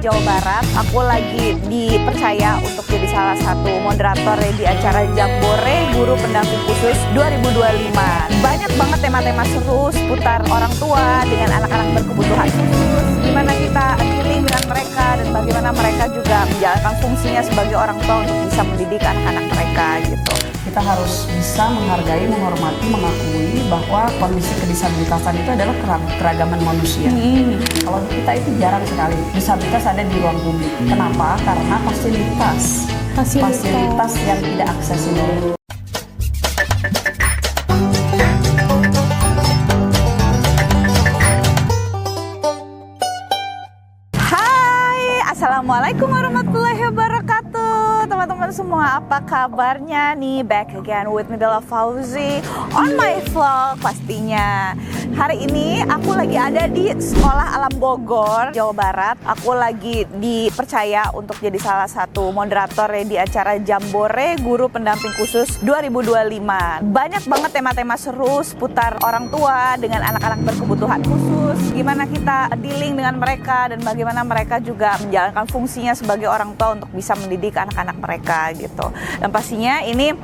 Jawa Barat. Aku lagi dipercaya untuk jadi salah satu moderator di acara Jambore Guru Pendamping Khusus 2025. Banyak banget tema-tema seru seputar orang tua dengan anak-anak berkebutuhan khusus. Gimana kita dealing dengan mereka dan bagaimana mereka juga menjalankan fungsinya sebagai orang tua untuk bisa mendidik anak-anak mereka gitu. Kita harus bisa menghargai, menghormati, mengakui bahwa kondisi kedisabilitasan itu adalah keragaman manusia. Kalau di kita itu jarang sekali disabilitas ada di ruang publik. Kenapa? Karena fasilitas yang tidak aksesibel. Hai, assalamualaikum warahmatullahi wabarakatuh. Teman-teman semua, apa kabarnya nih? Back again with me Bella Fauzi on my vlog pastinya. Hari ini aku lagi ada di Sekolah Alam Bogor, Jawa Barat. Aku lagi dipercaya untuk jadi salah satu moderator di acara Jambore Guru Pendamping Khusus 2025. Banyak banget tema-tema seru seputar orang tua dengan anak-anak berkebutuhan khusus. Gimana kita dealing dengan mereka dan bagaimana mereka juga menjalankan fungsinya sebagai orang tua untuk bisa mendidik anak-anak mereka gitu. Dan pastinya ini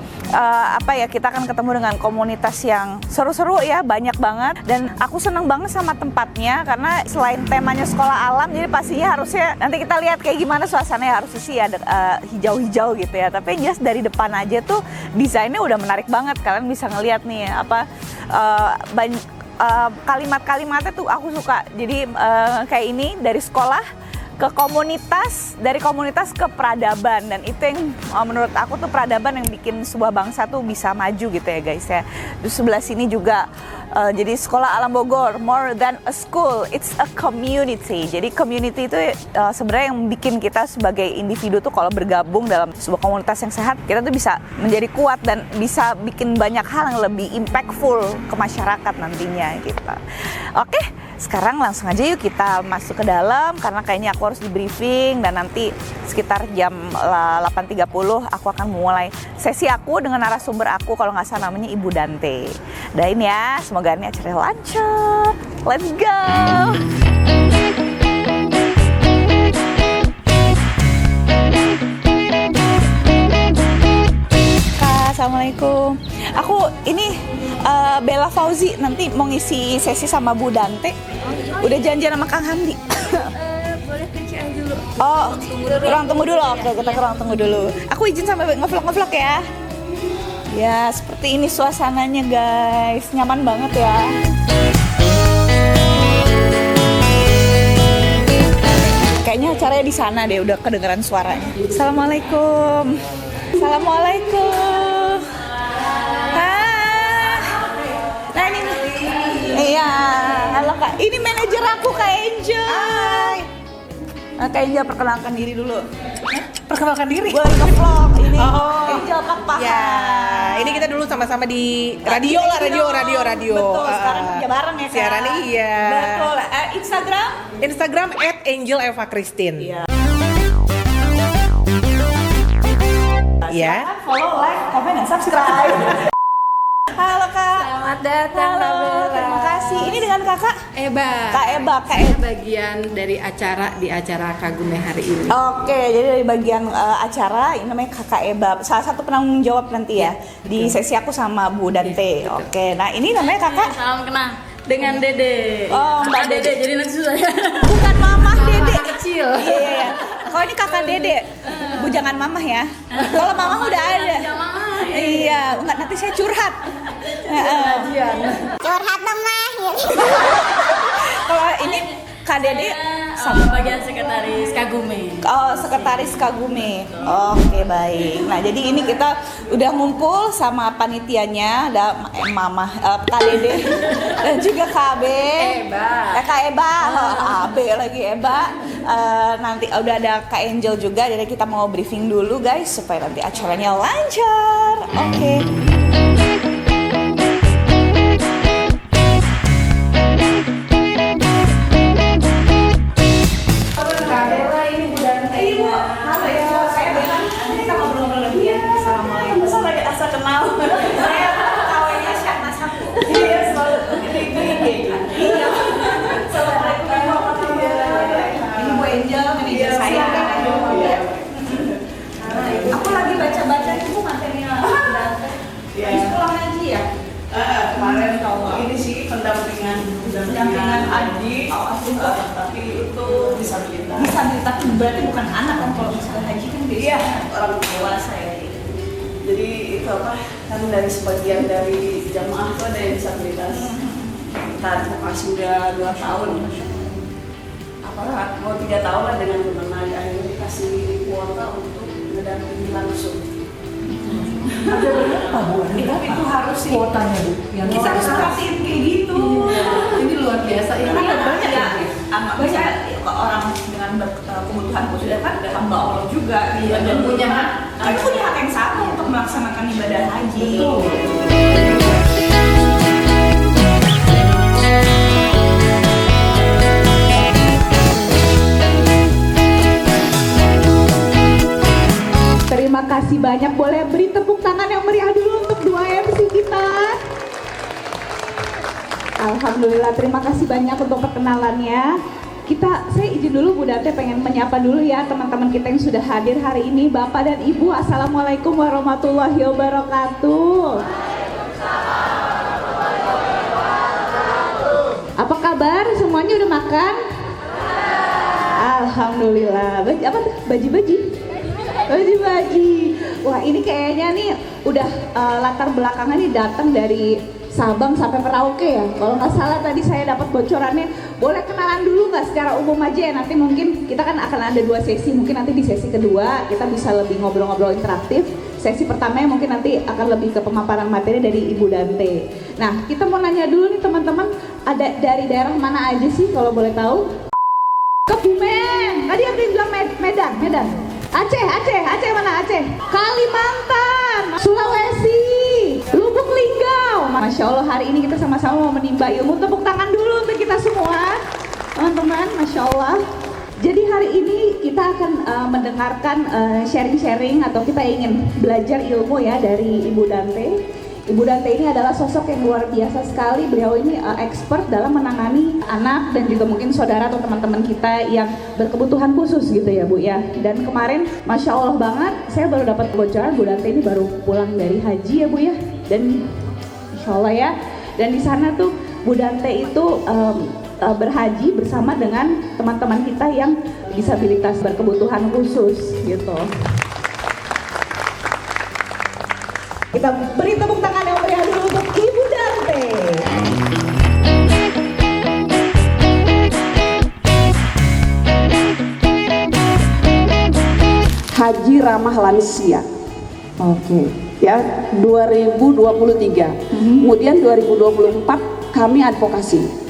kita akan ketemu dengan komunitas yang seru-seru ya, banyak banget. Dan aku senang banget sama tempatnya karena selain temanya sekolah alam, jadi pastinya harusnya nanti kita lihat kayak gimana suasananya, harusnya sih ada hijau-hijau gitu ya. Tapi jelas dari depan aja tuh desainnya udah menarik banget. Kalian bisa ngelihat nih kalimat-kalimatnya tuh aku suka. Jadi kayak ini dari sekolah ke komunitas, dari komunitas ke peradaban, dan itu yang menurut aku tuh peradaban yang bikin sebuah bangsa tuh bisa maju gitu ya guys ya. Di sebelah sini juga jadi Sekolah Alam Bogor, more than a school, it's a community. Jadi community itu sebenarnya yang bikin kita sebagai individu tuh kalau bergabung dalam sebuah komunitas yang sehat, kita tuh bisa menjadi kuat dan bisa bikin banyak hal yang lebih impactful ke masyarakat nantinya gitu. Oke, sekarang langsung aja yuk kita masuk ke dalam karena kayaknya aku harus di briefing dan nanti sekitar jam 8.30 aku akan memulai sesi aku dengan narasumber aku, kalau nggak salah namanya Ibu Dante. Doain ya, semoga ini acaranya lancar. Let's go! Assalamualaikum. Aku ini Bella Fauzi, nanti mau ngisi sesi sama Bu Dante. Udah janjian sama Kang Hamdi. Boleh kerjaan dulu. Oh, ruang tunggu dulu. Oke, kita ke ruang tunggu dulu. Aku izin sampai ngevlog ya. Ya, seperti ini suasananya guys. Nyaman banget ya. Kayaknya acaranya di sana deh, udah kedengeran suaranya. Assalamualaikum. Assalamualaikum. Nah ini, iya, halo Kak. Ini manajer aku Kak Angel. Kak Angel, perkenalkan diri dulu. Perkenalkan diri. Gue lagi nge-vlog ini. Angel Kakpaha. Ya, ini kita dulu sama-sama di radio lah, radio. Betul, sekarang kerja bareng ya Kak. Siaran iya. Betul. Instagram @AngelEvaChristin. Iya. Ya. Follow, like, komen, dan subscribe. Halo Kak. Selamat datang. Halo, terima kasih. Ini dengan Kakak Eba. Kak Eba. Saya bagian dari di acara Kagume hari ini. Oke, jadi dari bagian acara ini namanya Kakak Eba. Salah satu penanggung jawab nanti ya di sesi aku sama Bu Dante. Oke, nah ini namanya Kakak. Salam kenal dengan Dede. Oh, Mbak Dede. Jadi nanti susah ya. Bukan Mamah Dede. Kecil. Iya. Kalau ini Kakak Dede, bujangan Mamah ya. Kalau Mamah udah ada. Iya, enggak, nanti saya curhat. Curhat dong mah. Kalau ini Kak Dede Sama bagian sekretaris Kagume. Oh, sekretaris Kagume. Oke, baik. Nah, jadi ini kita udah ngumpul sama panitianya, ada Mama, Kak Dede dan juga Kak B. Kak Eba, AB lagi Eba. Nanti udah ada Kak Angel juga, jadi kita mau briefing dulu guys supaya nanti acaranya lancar. Oke. Kemarin ini sih pendampingan haji, tapi itu disabilitas. Disabilitas itu berarti bukan anak kan, kalau misalnya haji kan Iya, biasanya orang dewasa ya. Jadi itu apa? Kan dari sebagian dari jamaah itu ada yang disabilitas. Kita advokasi udah 2 tahun. Apa mau 3 tahun lah dengan teman akhirnya dikasih kuota untuk mendampingi langsung. ada berapa Bu? Tapi itu harus sih. Kuotanya Bu, yang Kita harus disabilitas. perhatiin kayak gitu. Ini luar biasa ya. Karena kan banyak ya, misalnya orang dengan kebutuhan khusus kan hamba Allah juga gitu. Iya, dan punya hak. Mereka punya hak yang sama untuk melaksanakan ibadah haji. Betul. Terima kasih banyak, boleh beri tepuk tangan yang meriah dulu untuk 2 MC kita. Alhamdulillah, terima kasih banyak untuk perkenalannya. Saya izin dulu Bu Dante pengen menyapa dulu ya teman-teman kita yang sudah hadir hari ini. Bapak dan Ibu, Assalamualaikum warahmatullahi wabarakatuh. Apa kabar? Semuanya udah makan? Alhamdulillah. Apa tuh? Baji-baji? Baji-baji. Wah, ini kayaknya nih udah latar belakangnya nih datang dari Sabang sampai Merauke ya. Kalau nggak salah tadi saya dapat bocorannya. Boleh kenalan dulu nggak secara umum aja ya? Nanti mungkin kita kan akan ada 2 sesi. Mungkin nanti di sesi kedua kita bisa lebih ngobrol-ngobrol interaktif. Sesi pertama mungkin nanti akan lebih ke pemaparan materi dari Ibu Dante. Nah, kita mau nanya dulu nih teman-teman, ada dari daerah mana aja sih kalau boleh tahu? Kebumen. Tadi yang bilang Medan. Aceh mana Aceh? Kalimantan, Sulawesi, Lubuk Linggau. Masya Allah, hari ini kita sama-sama mau menimba ilmu. Tepuk tangan dulu untuk kita semua, teman-teman. Masya Allah. Jadi hari ini kita akan mendengarkan sharing-sharing atau kita ingin belajar ilmu ya dari Ibu Dante. Ibu Dante ini adalah sosok yang luar biasa sekali. Beliau ini expert dalam menangani anak dan juga mungkin saudara atau teman-teman kita yang berkebutuhan khusus gitu ya Bu ya. Dan kemarin Masya Allah banget, saya baru dapat bocoran Bu Dante ini baru pulang dari haji ya Bu ya. Dan Masya Allah ya. Dan di sana tuh Bu Dante itu berhaji bersama dengan teman-teman kita yang disabilitas berkebutuhan khusus gitu. Kita beri tepuk tangan yang meriah dulu untuk Ibu Dante. Haji ramah lansia. Oke. Ya, 2023. Kemudian 2024 kami advokasi.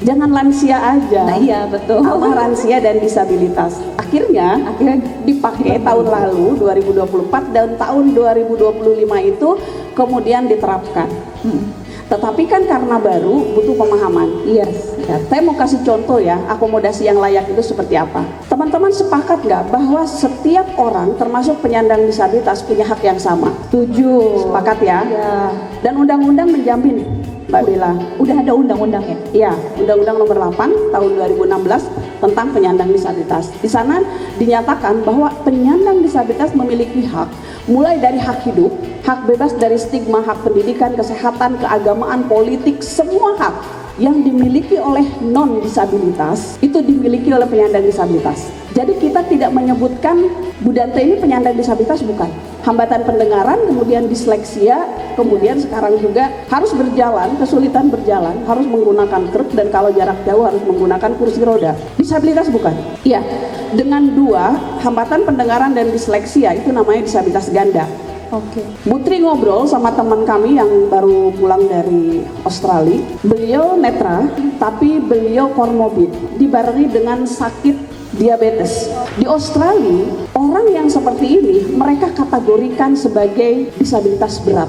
Jangan lansia aja. Nah, iya betul. Ramah lansia dan disabilitas. Akhirnya dipakai tahun lalu 2024 dan tahun 2025 itu kemudian diterapkan. Tetapi kan karena baru butuh pemahaman. Yes. Ya, saya mau kasih contoh ya, akomodasi yang layak itu seperti apa. Teman-teman sepakat nggak bahwa setiap orang termasuk penyandang disabilitas punya hak yang sama? Setuju. Sepakat ya? Ya. Dan undang-undang menjamin, Mbak Bella. Udah ada undang-undangnya? Iya, Undang-Undang Nomor 8 tahun 2016 tentang penyandang disabilitas. Di sana dinyatakan bahwa penyandang disabilitas memiliki hak, mulai dari hak hidup, hak bebas dari stigma, hak pendidikan, kesehatan, keagamaan, politik, semua hak yang dimiliki oleh non-disabilitas itu dimiliki oleh penyandang disabilitas. Jadi kita tidak menyebutkan Bu Dante ini penyandang disabilitas, bukan. Hambatan pendengaran, kemudian disleksia, kemudian sekarang juga harus berjalan, kesulitan berjalan, harus menggunakan kruk, dan kalau jarak jauh harus menggunakan kursi roda. Disabilitas bukan? Iya, dengan 2, hambatan pendengaran dan disleksia itu namanya disabilitas ganda. Oke. Putri ngobrol sama teman kami yang baru pulang dari Australia. Beliau netra, tapi beliau komorbid, dibarengi dengan sakit diabetes. Di Australia, orang yang seperti ini mereka kategorikan sebagai disabilitas berat.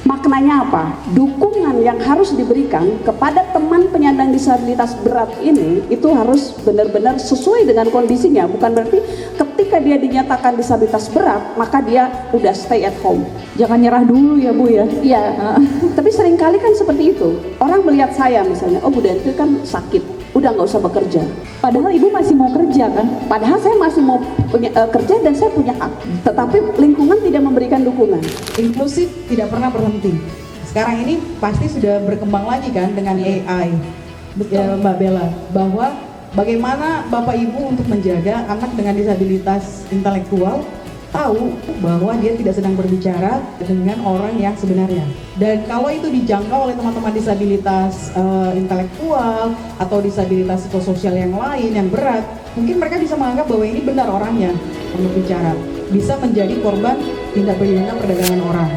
Maknanya apa? Dukungan yang harus diberikan kepada teman penyandang disabilitas berat ini itu harus benar-benar sesuai dengan kondisinya. Bukan berarti ketika dia dinyatakan disabilitas berat maka dia udah stay at home. Jangan nyerah dulu ya Bu ya. Iya, tapi seringkali kan seperti itu. Orang melihat saya misalnya, oh Bu Dante kan sakit, udah nggak usah bekerja. Padahal Ibu masih mau kerja kan? Padahal saya masih mau kerja dan saya punya hak. Tetapi lingkungan tidak memberikan dukungan. Inklusif tidak pernah berhenti. sekarang ini pasti sudah berkembang lagi kan dengan AI, ya, Mbak Bella, bahwa bagaimana Bapak Ibu untuk menjaga anak dengan disabilitas intelektual tahu bahwa dia tidak sedang berbicara dengan orang yang sebenarnya. Dan kalau itu dijangkau oleh teman-teman disabilitas intelektual atau disabilitas psikososial yang lain yang berat, mungkin mereka bisa menganggap bahwa ini benar orangnya untuk bicara, bisa menjadi korban tindak pidana perdagangan orang.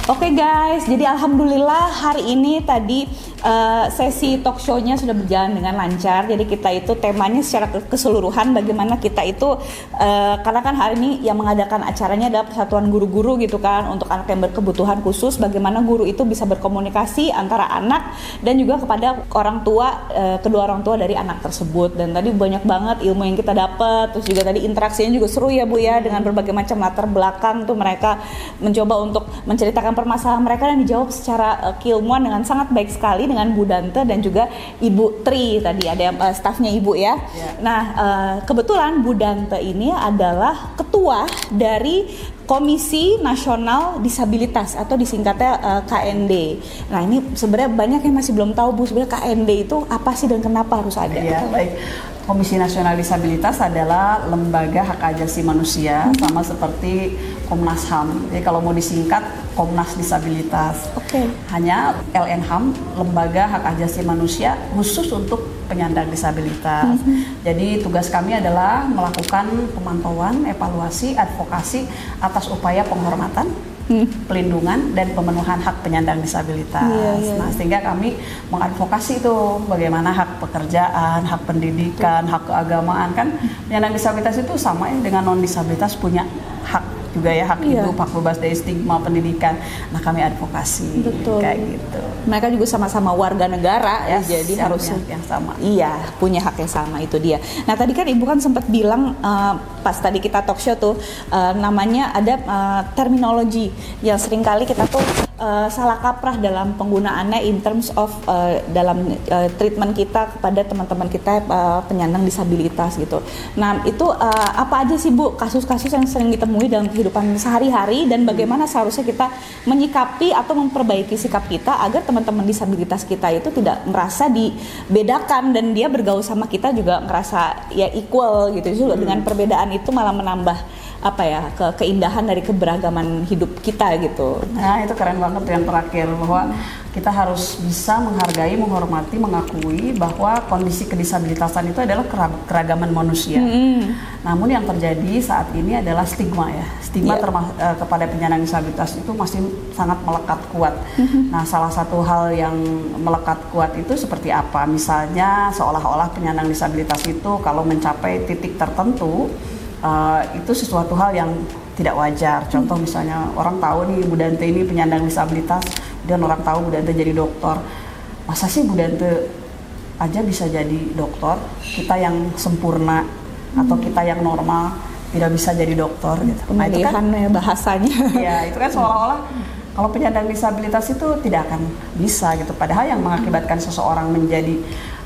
Oke guys, jadi alhamdulillah hari ini tadi sesi talk show-nya sudah berjalan dengan lancar. Jadi kita itu temanya secara keseluruhan bagaimana kita itu karena kan hari ini yang mengadakan acaranya adalah Persatuan Guru-Guru gitu kan, untuk anak yang berkebutuhan khusus, bagaimana guru itu bisa berkomunikasi antara anak dan juga kepada orang tua, kedua orang tua dari anak tersebut. Dan tadi banyak banget ilmu yang kita dapat, terus juga tadi interaksinya juga seru ya Bu ya, dengan berbagai macam latar belakang tuh mereka mencoba untuk menceritakan permasalahan mereka dan dijawab secara keilmuan dengan sangat baik sekali dengan Bu Dante dan juga Ibu Tri tadi, ada stafnya Ibu ya. Nah kebetulan Bu Dante ini adalah ketua dari Komisi Nasional Disabilitas atau disingkatnya KND. Nah ini sebenarnya banyak yang masih belum tahu Bu, sebenarnya KND itu apa sih dan kenapa harus ada? Ya, baik. Komisi Nasional Disabilitas adalah lembaga hak asasi manusia, sama seperti Komnas HAM. Jadi kalau mau disingkat Komnas Disabilitas. Oke. Hanya LNHAM, lembaga hak asasi manusia khusus untuk penyandang disabilitas. Jadi tugas kami adalah melakukan pemantauan, evaluasi, advokasi atas upaya penghormatan, pelindungan dan pemenuhan hak penyandang disabilitas. Nah, sehingga kami mengadvokasi itu bagaimana hak pekerjaan, hak pendidikan, hak keagamaan, kan penyandang disabilitas itu sama ya dengan non disabilitas, punya hak juga ya, hak hidup, hak bebas dari stigma pendidikan. Nah, kami advokasi kayak gitu. Mereka juga sama-sama warga negara ya, jadi harus yang sama. Iya, punya hak yang sama, itu dia. Nah, tadi kan Ibu kan sempat bilang pas tadi kita talk show tuh namanya ada terminologi yang seringkali kita tuh salah kaprah dalam penggunaannya in terms of dalam treatment kita kepada teman-teman kita penyandang disabilitas gitu. Nah, itu apa aja sih Bu kasus-kasus yang sering ditemui dalam kehidupan sehari-hari dan bagaimana seharusnya kita menyikapi atau memperbaiki sikap kita agar teman-teman disabilitas kita itu tidak merasa dibedakan dan dia bergaul sama kita juga ngerasa ya equal gitu. Juga dengan perbedaan itu malah menambah apa ya keindahan dari keberagaman hidup kita gitu. Nah, itu keren banget yang terakhir, bahwa kita harus bisa menghargai, menghormati, mengakui bahwa kondisi kedisabilitasan itu adalah keragaman manusia. Namun yang terjadi saat ini adalah stigma ya, stigma kepada penyandang disabilitas itu masih sangat melekat kuat. Nah, salah satu hal yang melekat kuat itu seperti apa? Misalnya seolah-olah penyandang disabilitas itu kalau mencapai titik tertentu itu sesuatu hal yang tidak wajar. Contoh misalnya orang tahu nih Bu Dante ini penyandang disabilitas, dan orang tahu Bu Dante jadi dokter. Masa sih Bu Dante aja bisa jadi dokter, kita yang sempurna atau kita yang normal tidak bisa jadi dokter gitu. Nah, itu kan bahasanya. Ya, itu kan seolah-olah kalau penyandang disabilitas itu tidak akan bisa gitu. Padahal yang mengakibatkan seseorang menjadi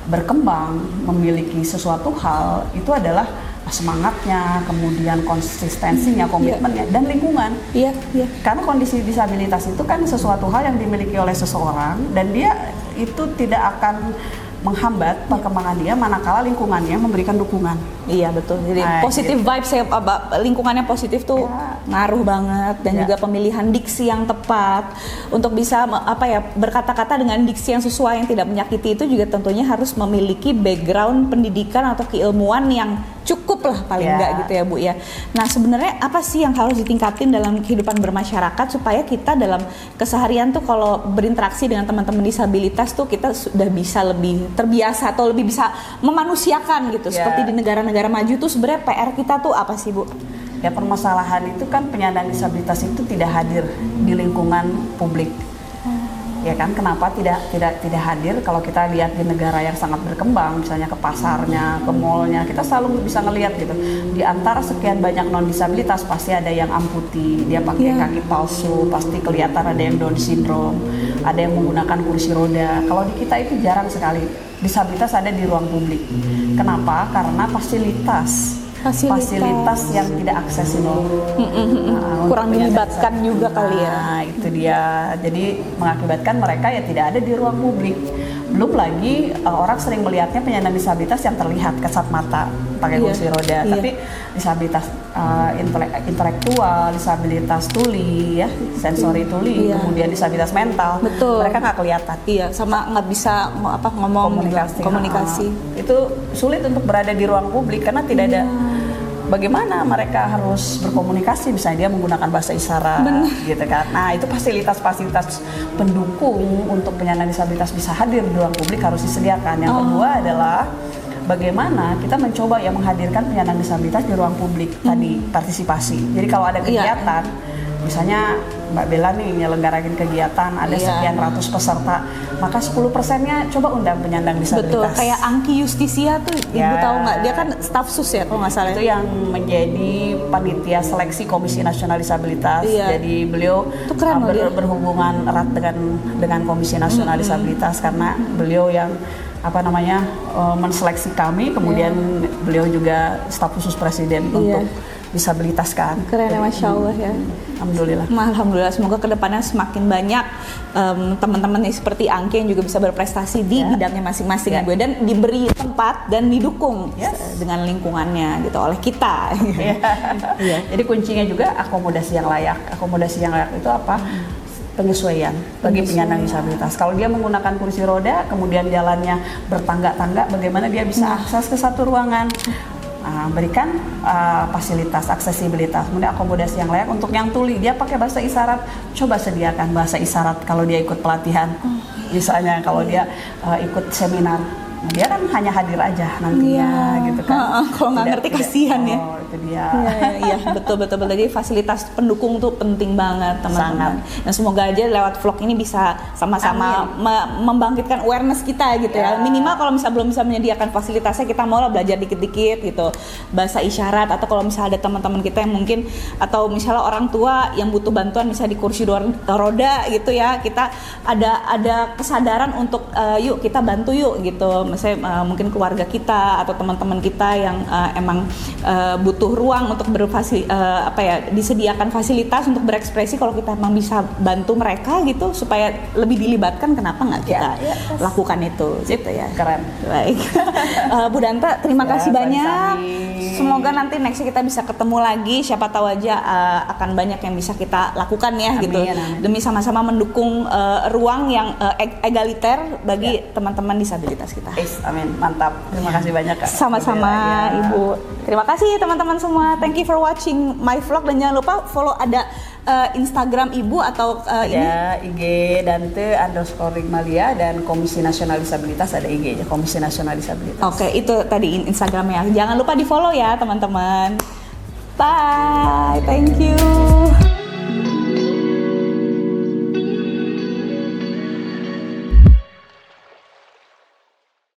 berkembang, memiliki sesuatu hal itu adalah semangatnya, kemudian konsistensinya, komitmennya, dan lingkungan. Karena kondisi disabilitas itu kan sesuatu hal yang dimiliki oleh seseorang dan dia itu tidak akan menghambat perkembangan dia manakala lingkungannya memberikan dukungan. Iya betul. Jadi positive vibes ya, lingkungannya positif tuh ngaruh banget, dan juga pemilihan diksi yang tepat untuk bisa berkata-kata dengan diksi yang sesuai yang tidak menyakiti itu juga tentunya harus memiliki background pendidikan atau keilmuan yang cukup lah paling enggak gitu ya Bu ya. Nah, sebenarnya apa sih yang harus ditingkatin dalam kehidupan bermasyarakat supaya kita dalam keseharian tuh kalau berinteraksi dengan teman-teman disabilitas tuh kita sudah bisa lebih terbiasa atau lebih bisa memanusiakan gitu. Seperti di negara-negara maju tuh sebenarnya PR kita tuh apa sih Bu? Ya, permasalahan itu kan penyandang disabilitas itu tidak hadir di lingkungan publik. Ya kan, kenapa tidak hadir? Kalau kita lihat di negara yang sangat berkembang, misalnya ke pasarnya, ke mallnya, kita selalu bisa ngelihat gitu. Di antara sekian banyak non disabilitas pasti ada yang amputi, dia pakai kaki palsu, pasti kelihatan ada yang Down syndrome, ada yang menggunakan kursi roda. Kalau di kita itu jarang sekali disabilitas ada di ruang publik. Kenapa? Karena fasilitas yang tidak aksesibel. Kurang dilibatkan juga kali ya. Nah, itu dia. Jadi mengakibatkan mereka ya tidak ada di ruang publik. Belum lagi orang sering melihatnya penyandang disabilitas yang terlihat kasat mata pakai kursi roda, tapi disabilitas intelektual, disabilitas tuli, ya, sensori tuli, kemudian disabilitas mental, mereka nggak kelihatan. Iya, sama nggak bisa ngomong komunikasi. Itu sulit untuk berada di ruang publik karena tidak ada. Bagaimana mereka harus berkomunikasi, misalnya dia menggunakan bahasa isyarat, gitu kan. Nah, itu fasilitas-fasilitas pendukung untuk penyandang disabilitas bisa hadir di ruang publik harus disediakan. Yang kedua adalah bagaimana kita mencoba ya menghadirkan penyandang disabilitas di ruang publik tadi, partisipasi. Jadi kalau ada kegiatan, misalnya Mbak Bella nih nyelenggarain kegiatan, ada sekian ratus peserta, maka 10%-nya coba undang penyandang disabilitas. Betul, kayak Angki Justisia tuh, Ibu tahu nggak? Dia kan staf sus ya kalau nggak salah. Itu yang menjadi panitia seleksi Komisi Nasional Disabilitas. Jadi beliau berhubungan erat dengan Komisi Nasional Disabilitas karena beliau yang menseleksi kami, kemudian beliau juga staf khusus presiden untuk disabilitas kan. Keren ya, Masya Allah ya. Alhamdulillah, semoga kedepannya semakin banyak teman-teman seperti Angki yang juga bisa berprestasi di bidangnya masing-masing ya, dan diberi tempat dan didukung dengan lingkungannya gitu oleh kita. Jadi kuncinya juga akomodasi yang layak. Akomodasi yang layak itu apa? Penyesuaian bagi penyandang disabilitas. Kalau dia menggunakan kursi roda, kemudian jalannya bertangga-tangga, bagaimana dia bisa akses ke satu ruangan? Berikan fasilitas, aksesibilitas, kemudian akomodasi yang layak. Untuk yang tuli, dia pakai bahasa isyarat, coba sediakan bahasa isyarat kalau dia ikut pelatihan. Misalnya kalau dia ikut seminar, dia kan hanya hadir aja nantinya gitu kan. Kalau nggak ngerti kasihan ya. Itu dia. Iya, betul. Jadi fasilitas pendukung tuh penting banget teman-teman. Dan semoga aja lewat vlog ini bisa sama-sama membangkitkan awareness kita gitu ya. Minimal kalau misalnya belum bisa menyediakan fasilitasnya, kita mau lah belajar dikit-dikit gitu bahasa isyarat, atau kalau misalnya ada teman-teman kita yang mungkin, atau misalnya orang tua yang butuh bantuan misalnya di kursi roda gitu ya, kita ada kesadaran untuk yuk kita bantu yuk gitu. Misalnya mungkin keluarga kita atau teman-teman kita yang emang butuh ruang untuk disediakan fasilitas untuk berekspresi, kalau kita emang bisa bantu mereka gitu supaya lebih dilibatkan, kenapa nggak kita lakukan itu gitu ya. Keren. Baik. Bu Danta, terima kasih banyak. Semoga nanti next kita bisa ketemu lagi, siapa tahu aja akan banyak yang bisa kita lakukan ya. Amin, gitu. Amin. Demi sama-sama mendukung ruang yang egaliter bagi teman-teman disabilitas kita. Amin, mantap. Terima kasih banyak Kak. Sama-sama Ibu. Terima kasih teman-teman semua. Thank you for watching my vlog, dan jangan lupa follow ada Instagram Ibu atau IG Dante_Rigmalia, dan Komisi Nasional Disabilitas ada IG-nya, Komisi Nasional Disabilitas. Oke, itu tadi Instagramnya. Jangan lupa di follow ya teman-teman. Bye, thank you.